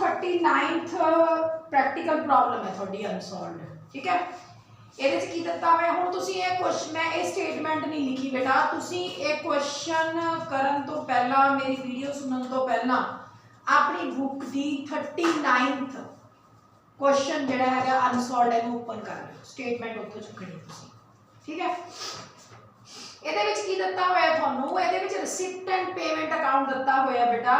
39th practical problem है थोड़ी unsolved, ठीक है। ਇਹਦੇ ਚ ਕੀ ਦਿੱਤਾ ਹੋਇਆ ਹੁਣ ਤੁਸੀਂ ਇਹ ਕੁਐਸਚਨ मैं ਇਹ स्टेटमेंट नहीं लिखी बेटा, ਤੁਸੀਂ ਇਹ क्वेश्चन ਕਰਨ ਤੋਂ ਪਹਿਲਾਂ ਮੇਰੀ ਵੀਡੀਓ ਸੁਣਨ ਤੋਂ ਪਹਿਲਾਂ ਆਪਣੀ ਬੁੱਕ ਦੀ 39th क्वेश्चन ਜਿਹੜਾ ਹੈਗਾ ਅਨਸॉल्वड ਇਹਨੂੰ ਓਪਨ ਕਰ ਲਿਓ, स्टेटमेंट ਉੱਥੋਂ ਚੱਕਣੀ ਤੁਸੀਂ, ਠੀਕ ਹੈ। ਇਹਦੇ ਵਿੱਚ ਕੀ ਦਿੱਤਾ ਹੋਇਆ ਤੁਹਾਨੂੰ, ਇਹਦੇ ਵਿੱਚ ਰਿਸਿਪਟ ਐਂਡ ਪੇਮੈਂਟ ਅਕਾਊਂਟ ਦਿੱਤਾ ਹੋਇਆ ਬੇਟਾ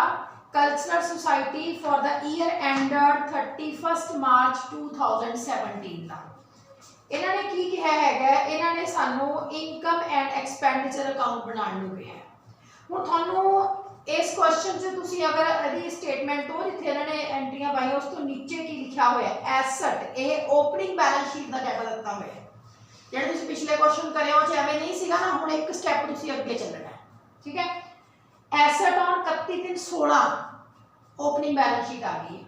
cultural society for the year ended 31 मार्च 2017 का। इन्होंने की कहा है, इन्होंने सानू इनकम एंड एक्सपेंडिचर अकाउंट बनाने को कहा है। हुण थानू इस क्वेश्चन से तुसी अगर यदि स्टेटमेंट तो जिथे इन्होंने एंट्रियां पाई उस तो नीचे की लिखा हुआ है एसेट, ये ओपनिंग बैलेंस शीट का डाटा दिता हुआ है। जिहड़े तुसी पिछले क्वेश्चन करे हो एवें नहीं सीगा ना, हुण एक स्टैप तुसी अगे चलना है, ठीक है। Asset on 31/16 opening balance sheet आ गई है।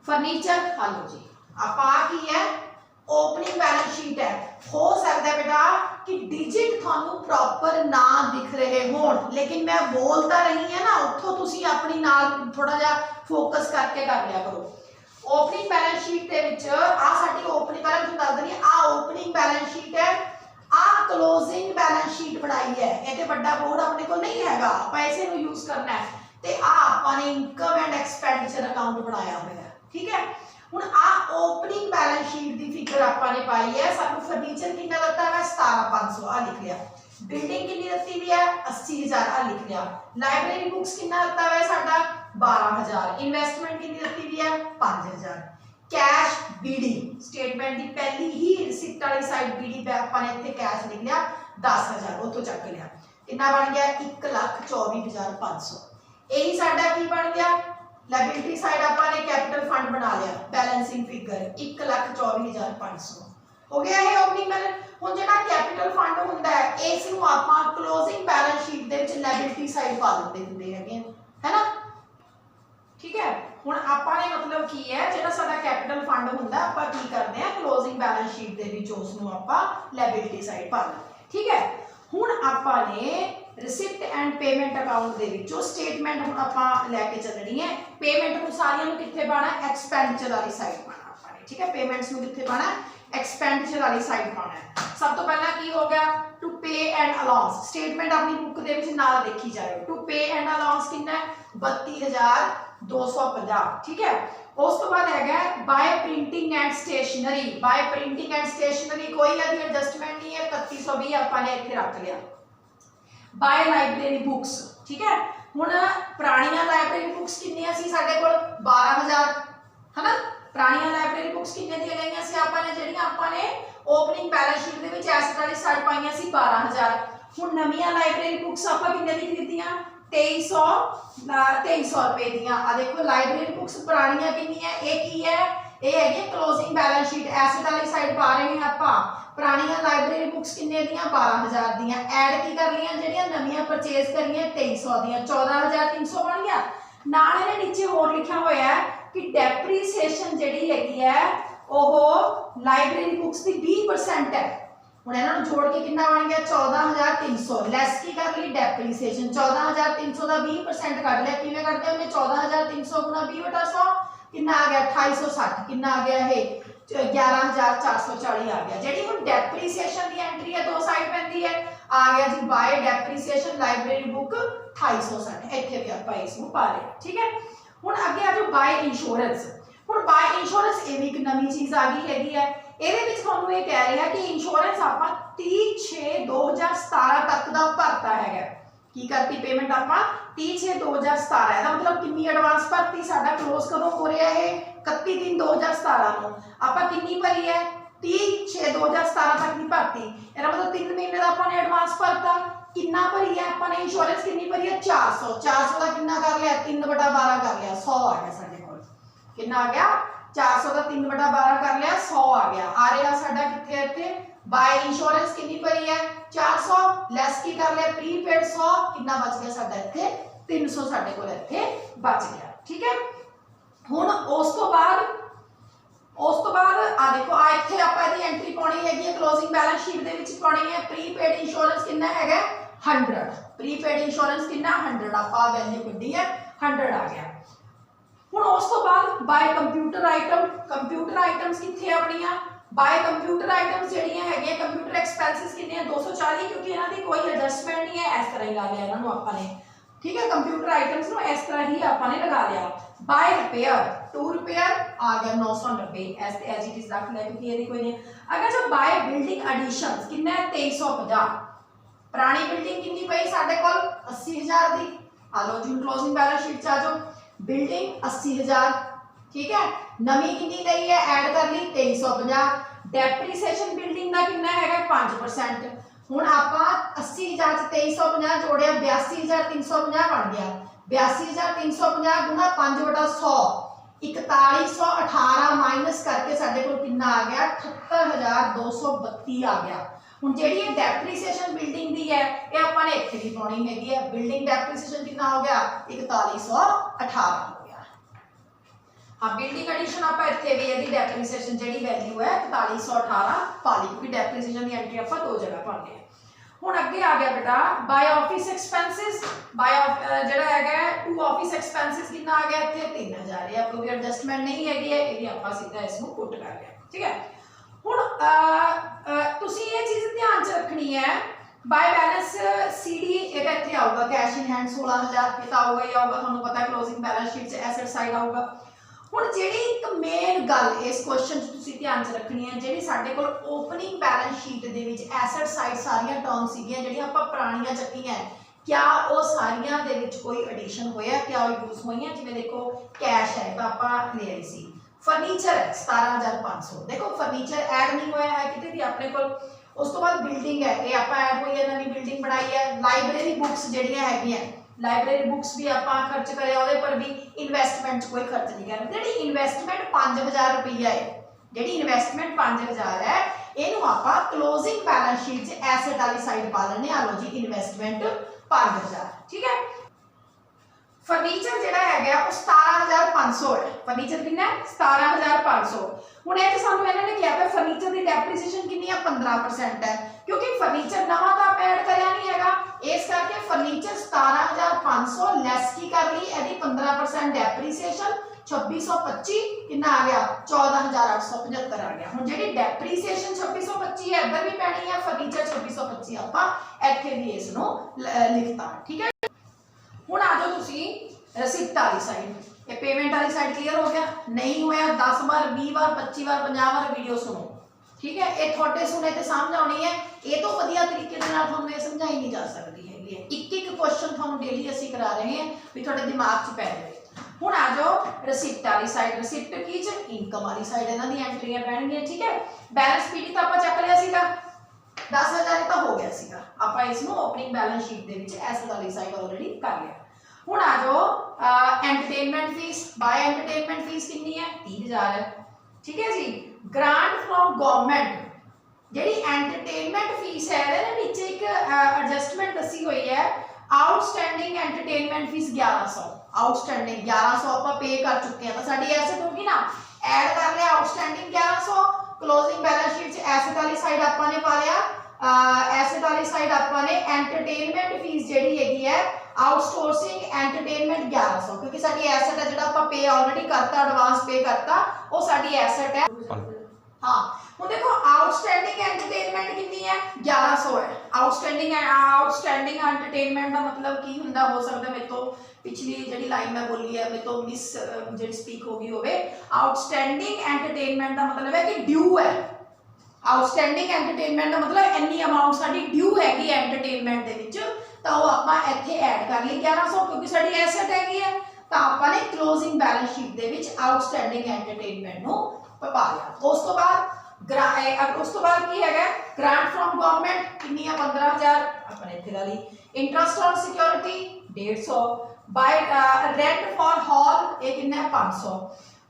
फर्नीचर हालो जी आप की है ओपनिंग बैलेंस शीट है। हो सकता है बेटा कि डिजिट थानू प्रॉपर ना दिख रहे हो, लेकिन मैं बोलता रही है ना, उत्थों तुसी अपनी नाल थोड़ा जा फोकस करके कर लिया करो। ओपनिंग बैलेंस शीट दे विच आ साडी ओपनिंग बैलेंस दस दनी आ ओपनिंग बैलेंस शीट है, आ क्लोजिंग बैलेंस शीट बनाई है। ये बड़ा बोर्ड अपने को नहीं हैगा, पैसे नु यूज करना है ते आ आपने इनकम एंड एक्सपेंडिचर अकाउंट बनाया हुआ है, ठीक है। हुण आ ओपनिंग बैलेंस शीट दी फिगर आपने पाई है। सानू फर्नीचर कितना दिता है 17500 आ लिख लिया, बिल्डिंग कितनी दिती हुई है 80000 आ लिख लिया, लाइब्रेरी बुक्स कितना दिता है साडा 12000, इन्वेस्टमेंट कितनी दिती हुई है 5000, कैश बीडी स्टेटमेंट की पहली ही रिसिप्ट वाली साइड बीडी पे आपने इत्थे कैश लिख लिया 10000 उतो चक लिया, कितना बन गया 1,24,500। यही साडा की बन गया लायबिलिटी साइड आपने कैपिटल फंड बना लिया, बैलेंसिंग फिगर 1,24,500 हो गया है ओपनिंग बैलेंस। हुण जेड़ा कैपिटल फंड हुंदा है इस नु आपां क्लोजिंग बैलेंस शीट दे विच लायबिलिटी साइड पा दिंदे हुंदे हैगे, है ना, ठीक है। हुण आपने मतलब की है जेड़ा साडा कैपिटल फंड हुंदा आपां की करदे आ क्लोजिंग बैलेंस शीट दे विच उस नु आपां लायबिलिटी साइड पा दिंदे, ठीक है। हुण आपने रिसिप्ट एंड पेमेंट अकाउंट दे विचों स्टेटमेंट हुण आपां लैके चलनी है। पेमेंट नूं सारियां नूं कित्थे पाना एक्सपेंडिचर वाली साइड पाना आपने, ठीक है। पेमेंट्स नूं कित्थे पाना एक्सपेंडिचर वाली साइड पाना है। सब तो पहला की हो गया टू पे एंड अलाउंस, स्टेटमेंट अपनी बुक दे विच नाल देखी जाए। टू पे एंड अलाउंस कितना है 32,250, ठीक है। उस तो बाद है by printing and stationery, by printing and stationery कोई यदि एडजस्टमेंट नहीं है 3120 आपने इत्थे रख लिया। बाय लाइब्रेरी बुक्स, ठीक है। हुण पुरानियां लाइब्रेरी बुक्स कितनी सी साडे कोल 12000, है ना। पुरानियां लाइब्रेरी बुक्स कितने दी गईयां सी आपने जेहड़ियां आपने ओपनिंग बैलेंस शीट दे विच एसेट वाली साइड पाईयां सी 12000। हुण नवीं लाइब्रेरी बुक्स आपां कितने दी खरीदियां 2300 रुपए दियां। आ देखो लाइब्रेरी बुक्स पुरानियां कितनी है, ये की है ये है क्लोजिंग बैलेंस शीट एसेट वाली साइड पा रहे हैं आपां। पुरानियां लाइब्रेरी बुक्स कितने दियां 12000 दियां, ऐड की कर लियां जेहड़ियां नवीं परचेज करियां 2300 दियां 14300 बन गया। नाल इहने नीचे होर लिखा होया है कि डेप्रीसीएशन जेहड़ी हैगी है ओह लाइब्रेरी बुक्स दी 20% है। हुण इन्हां नूं जोड़ के कितना बन गया 14300, लैस की कर ली डेप्रीसीएशन 14300 दा 20% कट लिया। किवें कटदे होने 14300 गुणा 20/100 कितना आ गया 2860, कितना आ गया है 11,440 आ गया। जेडी हुण डेप्रीसीएशन दी एंट्री है दो साइड पैंदी है, आ गया जी बाय डेप्रीसीएशन लाइब्रेरी बुक 2860, इत्थे भी आपां इस नूं पा लिया, ठीक है। हुण अगे आ जाओ बाय इंश्योरेंस। हुण बाय इंश्योरेंस ये भी एक नवी चीज आ गई हैगी है। ਇਹਦੇ ਵਿੱਚ ਤੁਹਾਨੂੰ ਇਹ ਕਹਿ ਰਿਹਾ कि इंश्योरेंस ਆਪਾਂ 30/6/2017 तक ਦਾ ਭਰਤਾ ਹੈਗਾ। ਕੀ ਕਰਤੀ ਪੇਮੈਂਟ ਆਪਾਂ 30/6/2017, ਇਹਦਾ मतलब ਕਿੰਨੀ ਐਡਵਾਂਸ ਭਰਤੀ, ਸਾਡਾ ਕਲੋਜ਼ ਕਦੋਂ ਹੋ ਰਿਹਾ ਹੈ 31/3/2017 ਨੂੰ। ਆਪਾਂ ਕਿੰਨੀ ਭਰੀ ਹੈ 30/6/2017 ਤੱਕ ਦੀ ਭਰਤੀ, ਇਹਦਾ मतलब 3 ਮਹੀਨੇ ਦਾ ਆਪਾਂ ਨੇ ਐਡਵਾਂਸ ਭਰਤਾ। ਕਿੰਨਾ ਭਰੀ ਹੈ ਆਪਾਂ ਨੇ ਇੰਸ਼ੋਰੈਂਸ ਕਿੰਨੀ ਭਰੀ ਹੈ 400 ਦਾ ਕਿੰਨਾ ਕਰ ਲਿਆ 3/12 ਕਰ ਲਿਆ 100 ਆ ਗਿਆ ਸਾਡੇ ਕੋਲ। ਕਿੰਨਾ ਆ ਗਿਆ 400 ਦਾ 3/12 कर लिया 100 आ गया। आ रहा साडा किथे इत्थे बाय इंश्योरेंस कितनी भरी है 400, लैस की कर लिया प्रीपेड 100, कितना बच गया साडा इत्थे 300 साडे कोल इत्थे बच गया, ठीक है। हुण उस तो बाद आ देखो आ इत्थे आपां इहदी एंट्री पाउणी हैगी है क्लोजिंग बैलेंस शीट दे विच पाउणी है। प्रीपेड इंश्योरेंस कितना हैगा 100, प्रीपेड इंश्योरेंस कितना 100 आपां वैल्यू कड्ढी है 100 आ गया। हुण उस तो बाद बाय कंप्यूटर आइटम्स कितने अपनिया बाय कंप्यूटर आइटम्स जड़ियां है कंप्यूटर एक्सपेंसिस कितने 240 क्योंकि इन्हां दी कोई एडजस्टमेंट नहीं है इस तरह ही ला लिया इन्हां आपां ने ठीक है कंप्यूटर आइटम्स नो इस तरह ही आपां ने लगा लिया बाय रिपेयर टू रिपेयर आ गया 990 एज इट इज रख लिया क्योंकि ये कोई नहीं अगर जो बाय बिल्डिंग एडिशंस कितना 2350 पुरानी बिल्डिंग कितनी पई साडे कोल 80000 दी आ लो जी क्लोजिंग बैलेंस शीट च आ जाओ बिल्डिंग 80000 ठीक है नवी कितनी लई है ऐड कर ली 2350 डेप्रीसिएशन बिल्डिंग का कितना है 5% हुण आपां 80000 च 2350 जोड़िया 82350 बन गया 82350 गुणा 5/100 4118 माइनस करके साडे कोल कितना आ गया 78232 आ गया हुण जेहड़ी ये डेप्रीसिएशन बिल्डिंग दी है ये आपां ने इत्थे भी पाउणी हैगी है बिल्डिंग डेप्रीसिएशन कितना हो गया 4118 हाँ बिल्डिंग एडिशन आप इतने भी यदि डेप्रीसिएशन जी वैल्यू है 4118 पा ली क्योंकि डेप्रीसिएशन की एंट्री आप दो जगह पाते हैं हुण अगे आ गया बेटा बाय ऑफिस एक्सपेंसिस बाय जेड़ा हैगा टू ऑफिस एक्सपेंसिस कितना आ गया इतने 3000 है क्योंकि एडजस्टमेंट नहीं हैगी है ये आप सीधा इसको पुट कर लिया ठीक है हुण तुसी ये चीज ध्यान च रखनी है बाय बैलेंस सीडी एक इतने आऊगा कैश इन हैंड 16000 ये तो आऊगा ही आऊगा तुहानू पता है क्लोजिंग बैलेंस शीट से एसेट साइड आऊगा हुण जिहड़ी एक मेन गल इस क्वेश्चन च तुसीं ध्यान च रखनी है जिहड़ी साडे कोल ओपनिंग बैलेंस शीट दे विच एसेट साइड सारियां टर्म सीगियां जिहड़ियां आपां पुराणियां चक्कीयां क्या वो सारियां दे विच कोई एडिशन होया क्या वो यूज होईयां जिवें देखो कैश है तो आपां ले आई सी फर्नीचर 17500 देखो फर्नीचर ऐड नहीं होया है किते भी अपने कोल उस तो बाद बिल्डिंग है ये आपां ऐड होई है नवी बिल्डिंग बनाई है लाइब्रेरी बुक्स जिहड़ियां हैगियां लाइब्रेरी बुक्स भी आपां खर्च करे ਉਹਦੇ पर भी इन्वेस्टमेंट च कोई खर्च नहीं करना जेडी इन्वेस्टमेंट 5000 रुपया है जेडी इन्वेस्टमेंट 5000 है ਇਹਨੂੰ ਆਪਾਂ क्लोजिंग बैलेंस शीट च एसेट वाली साइड पा लेने आ लो जी इन्वेस्टमेंट 5000 ठीक है फर्नीचर जेड़ा है गया वो 17500 है फर्नीचर कितना है 17500 हुण ਇਹ ਸਾਨੂੰ ਇਹਨਾਂ ਨੇ ਕਿਹਾ ਹੈ फर्नीचर ਦੀ डेप्रीसिएशन कितनी है 15% है क्योंकि फर्नीचर नवा ਤਾਂ ਆਪਾਂ ऐड करिया नहीं हैगा इस करके फर्नीचर 17500 ਲੈਸ की कर ली ਇਹਦੀ 15% डेप्रीसिएशन 2625 कितना आ गया 14875 आ गया हुण जेडी डेप्रीसिएशन 2625 है इधर भी पैनी है फर्नीचर 2625 ਆਪਾਂ ਇੱਥੇ भी इस नु लिखता ठीक है हुण आ जाओ तुसी रसीद वाली साइड ये पेमेंट वाली साइड क्लियर हो गया नहीं होया 10 बार 20 बार 25 बार 50 बार वीडियो सुनो ठीक है ये थोड़े सुने तो समझ आनी है ये तो वधिया तरीके दे नाल तुहानू समझाई नहीं जा सकती है एक क्वेश्चन तुहानू डेली असीं करा रहे हैं भी थोड़े दिमाग च पै जाए हुण आ जाओ रसीद वाली साइड रसीद की च इनकम वाली साइड इन्हां दी एंट्रियां पैणगीਆਂ ठीक है बैलेंस पीडी तो आपां चक लिया सीगा 10000 तो हो गया सीगा आपां इसनू ओपनिंग बैलेंस शीट दे विच एसेट वाली साइड ऑलरेडी कर लिया हुण आ जाओ entertainment fees by entertainment fees कितनी है 30000 है ठीक है जी ग्रांट फ्रॉम गवर्नमेंट जेडी एंटरटेनमेंट फीस है ਇਹਦੇ नीचे एक एडजस्टमेंट दसी हुई है आउटस्टैंडिंग एंटरटेनमेंट फीस 1100 आउटस्टैंडिंग 1100 ਆਪਾਂ पे कर चुके हैं तो साडी एसेट होगी ना ऐड कर लिया आउटस्टैंडिंग 1100 क्लोजिंग बैलेंस शीट च एसेट वाली साइड ਆਪਾਂ ने पा लिया एसेट वाली साइड ਆਪਾਂ ने एंटरटेनमेंट फीस जेडी हैगी है आउटसोर्सिंग एंटरटेनमेंट 1100 क्योंकि साडी एसेट है जेड़ा ਆਪਾਂ पे ऑलरेडी करता एडवांस पे करता वो साडी एसेट है हां हुण देखो आउटस्टैंडिंग एंटरटेनमेंट कितनी है 1100 है आउटस्टैंडिंग एंटरटेनमेंट का मतलब की हुंदा हो सकदा मेरे तो पिछली जेडी लाइन मैं बोली है मेरे तो मिस जेडी स्पीक हो गई होवे आउटस्टैंडिंग एंटरटेनमेंट का मतलब है कि ड्यू है आउटस्टैंडिंग एंटरटेनमेंट का मतलब इन्नी अमाउंट साडी ड्यू हैगी एंटरटेनमेंट दे विच तो वो आपां इत्थे ऐड कर ली 1100 क्योंकि साडी एसेट हैगी है तो आपां ने क्लोजिंग बैलेंस शीट दे विच आउटस्टैंडिंग एंटरटेनमेंट नु पा लिया उस तो बाद की है ग्रांट फ्रॉम गवर्नमेंट कितनी है 15000 अपने इत्थे ला ली interest on security 150 by rent for hall ये कितना है 500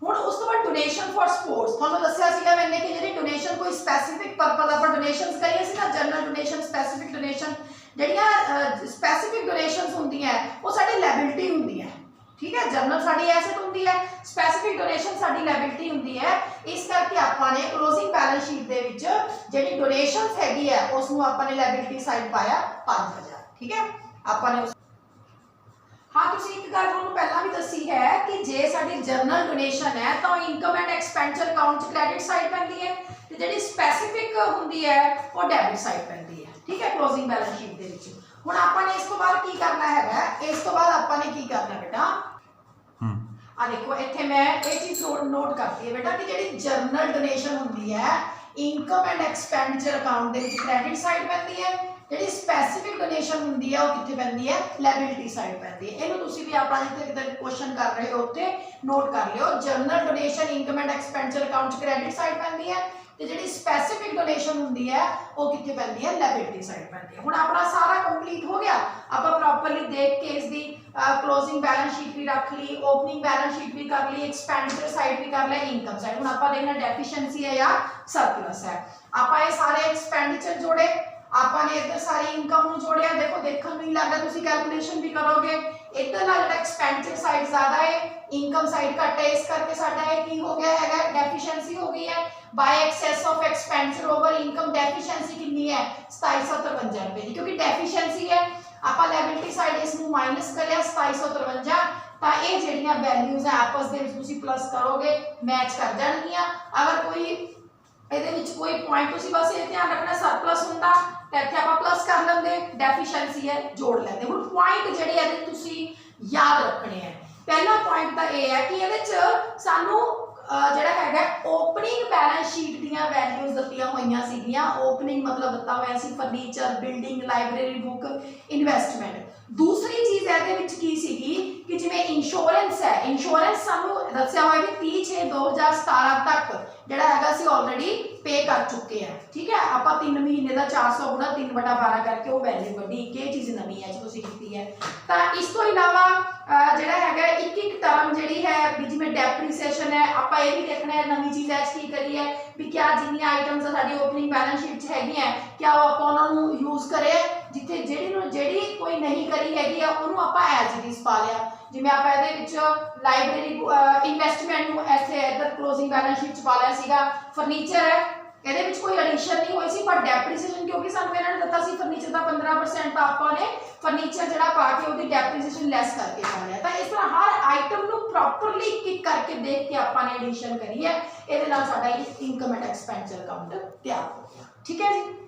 हुण उस तो बाद डोनेशन फॉर स्पोर्ट्स थानू दस्सिया सीगा मैंने कि जेडी डोनेशन कोई स्पेसिफिक पर्पस आपां डोनेशंस करिए सी ना जनरल डोनेशन स्पेसिफिक डोनेशन जेडियां स्पेसिफिक डोनेशंस हुंदियां वो साडी लायबिलिटी हुंदी है ठीक है जनरल साडी एसेट हुंदी है स्पेसिफिक डोनेशन साडी लायबिलिटी हुंदी है इस करके आपां ने क्लोजिंग बैलेंस शीट दे विच जेडी डोनेशंस हैगी है उस नु आपां ने लायबिलिटी साइड पाया 5000 ठीक है आपां ने हाँ तुसी एक गल तुहानू पहला भी दसी है कि जे साडी जर्नल डोनेशन है तो इनकम एंड एक्सपेंडिचर अकाउंट च क्रेडिट साइड पैंदी है ते जिहड़ी स्पेसिफिक हुंदी है वो डेबिट साइड पैंदी है। ठीक है, क्लोजिंग बैलेंस शीट दे विच हुण आपां ने इस तो बाद की करना है, इस तो बाद आपां ने की करना बेटा आ देखो इत्थे मैं ये चीज नोट करती है बेटा कि जिहड़ी जर्नल डोनेशन हुंदी है income and expenditure account they which credit side पैंदी है, जिहड़ी स्पेसिफिक डोनेशन हुंदी है वो कित्थे पैंदी है लायबिलिटी साइड पैंदी है। इहनूं तुसीं भी आपा जिथे किते क्वेश्चन कर रहे हो उत्थे नोट कर लियो। General donation income and expenditure account च क्रेडिट साइड पैंदी है ते जिहड़ी स्पेसिफिक डोनेशन हुंदी है वो कित्थे पैंदी है लायबिलिटी साइड पैंदी है। हुण अपना सारा कंप्लीट हो गया, आपां प्रॉपरली देख के इसदी क्लोजिंग बैलेंस शीट भी रख ली, ओपनिंग बैलेंस शीट भी कर ली, एक्सपेंडिचर साइड भी कर लिया, इनकम साइड। हुण आपां देखना डेफिशिएंसी है या सरप्लस है। आपां ये सारे एक्सपेंडिचर जोड़े, आपां ने इधर सारी इनकम ਨੂੰ जोड़िया, देखो देखने में नहीं लग रहा ਤੁਸੀਂ कैलकुलेशन भी करोगे इधर ना ਜਿਹੜਾ एक्सपेंडिचर साइड ज्यादा है इनकम साइड घट है, इस करके साडा ये की हो गया हैगा डेफिशिएंसी हो गई है bye access of expenditure over income. Deficiency कितनी है 2753 रुपए की, क्योंकि डेफिशिएंसी है आपां लायबिलिटी साइड इस ਨੂੰ माइनस करिया 2753 ਤਾਂ ਇਹ ਜਿਹੜੀਆਂ ਵੈਲਿਊਜ਼ ਹੈ ਆਪਸ ਦੇ ਵਿੱਚ ਤੁਸੀਂ ਪਲੱਸ ਕਰੋਗੇ ਮੈਚ ਕਰ ਜਾਣਗੀਆਂ। ਅਗਰ ਕੋਈ ਇਹਦੇ ਵਿੱਚ ਕੋਈ ਪੁਆਇੰਟ ਤੁਸੀਂ ਬਸ ਇਹ ਧਿਆਨ ਰੱਖਣਾ ਸਰਪਲਸ ਹੁੰਦਾ ਤਾਂ ਇੱਥੇ ਆਪਾਂ ਪਲੱਸ ਕਰ ਲੈਂਦੇ, ਡੈਫੀਸ਼ੀਐਂਸੀ ਹੈ ਜੋੜ ਲੈਂਦੇ। ਹੁਣ ਪੁਆਇੰਟ ਜਿਹੜੇ ਇਹਦੇ ਤੁਸੀਂ ਯਾਦ ਰੱਖਣੇ ਆ। ਪਹਿਲਾ ਪੁਆਇੰਟ ਤਾਂ ਇਹ ਹੈ ਕਿ ਇਹਦੇ ਚ ਸਾਨੂੰ ਜਿਹੜਾ ਹੈਗਾ ਓਪਨਿੰਗ बैलेंस शीट ਦੀਆਂ ਵੈਲਿਊਜ਼ ਦਿੱਤੀਆਂ ਹੋਈਆਂ ਸੀਗੀਆਂ। ਓਪਨਿੰਗ मतलब ਦਿੱਤਾ ਹੋਇਆ ਸੀ furniture, building, library book, investment. दूसरी चीज़ ਇਹਦੇ ਵਿੱਚ ਕੀ ਸੀਗੀ ਕਿ ਜਿਵੇਂ ਇੰਸ਼ੋਰੈਂਸ ਹੈ, ਇੰਸ਼ੋਰੈਂਸ ਸਾਨੂੰ ਦੱਸਿਆ ਹੋਇਆ ਵੀ 30/6/2017 ਤੱਕ ਜਿਹੜਾ ਹੈਗਾ ਅਸੀਂ ਆਲਰੇਡੀ पे कर चुके हैं। ठीक है, आप 3 महीने का 400 गुणा 3/12 करके वो वैल्यू कड्ढी कि चीज़ नवी है जो की है। तो इस तो इलावा ਜਿਹੜਾ ਹੈਗਾ एक टर्म जी है भी जिमें डेप्रीसीएशन है आप ये भी देखना है नवी चीज़ है की करी है भी क्या जिन्नियां आइटम्स साडी ओपनिंग बैलेंस शीट हैगियां क्या वो आप उन्होंने यूज़ करे जिथे ਜਿਹੜੀ कोई नहीं करी हैगी है उन्होंने आप एज इट इज पा लिया। जिमें आप लाइब्रेरी इन्वेस्टमेंट ਨੂੰ ऐसे इधर क्लोजिंग बैलेंस शीट पा लिया सीगा। फर्नीचर है ਇਹਦੇ ਵਿੱਚ ਕੋਈ ਐਡੀਸ਼ਨ ਨਹੀਂ ਹੋਈ ਸੀ ਪਰ ਡੈਪਰੀਸੀਏਸ਼ਨ ਕਿਉਂਕਿ ਸਾਨੂੰ ਇਹਨਾਂ ਨੇ ਦਿੱਤਾ ਸੀ ਫਰਨੀਚਰ ਦਾ 15% ਤਾਂ ਆਪਾਂ ਨੇ ਫਰਨੀਚਰ ਜਿਹੜਾ ਪਾ ਕੇ ਉਹਦੀ ਡੈਪਰੀਸੀਏਸ਼ਨ ਲੈਸ ਕਰਕੇ ਪਾ ਲਿਆ। ਤਾਂ ਇਸ ਤਰ੍ਹਾਂ ਹਰ ਆਈਟਮ ਨੂੰ ਪ੍ਰੋਪਰਲੀ ਇੱਕ ਕਰਕੇ ਦੇਖ ਕੇ ਆਪਾਂ ਨੇ ਐਡੀਸ਼ਨ ਕਰੀ ਹੈ। ਇਹਦੇ ਨਾਲ ਸਾਡਾ ਇਨਕਮ ਐਂਡ ਐਕਸਪੈਂਡੀਚਰ ਅਕਾਊਂਟ ਤਿਆਰ ਹੋ ਗਿਆ। ਠੀਕ ਹੈ ਜੀ।